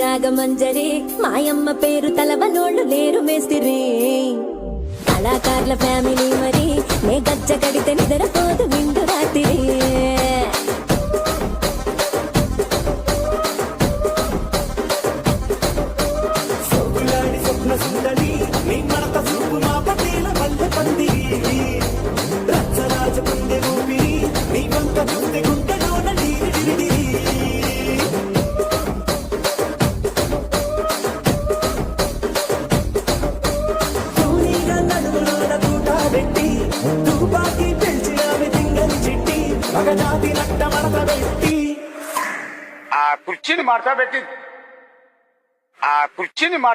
రాగమంజరి మాయమ్మ పేరు తలవనోళ్ళు లేరు మేస్తిరి కళాకారుల ఫ్యామిలీ మరి నే గజ్జ కడితే నిద్రపోదు నిండు రాత్రి ఆ కుర్చీని మార్చబెట్టి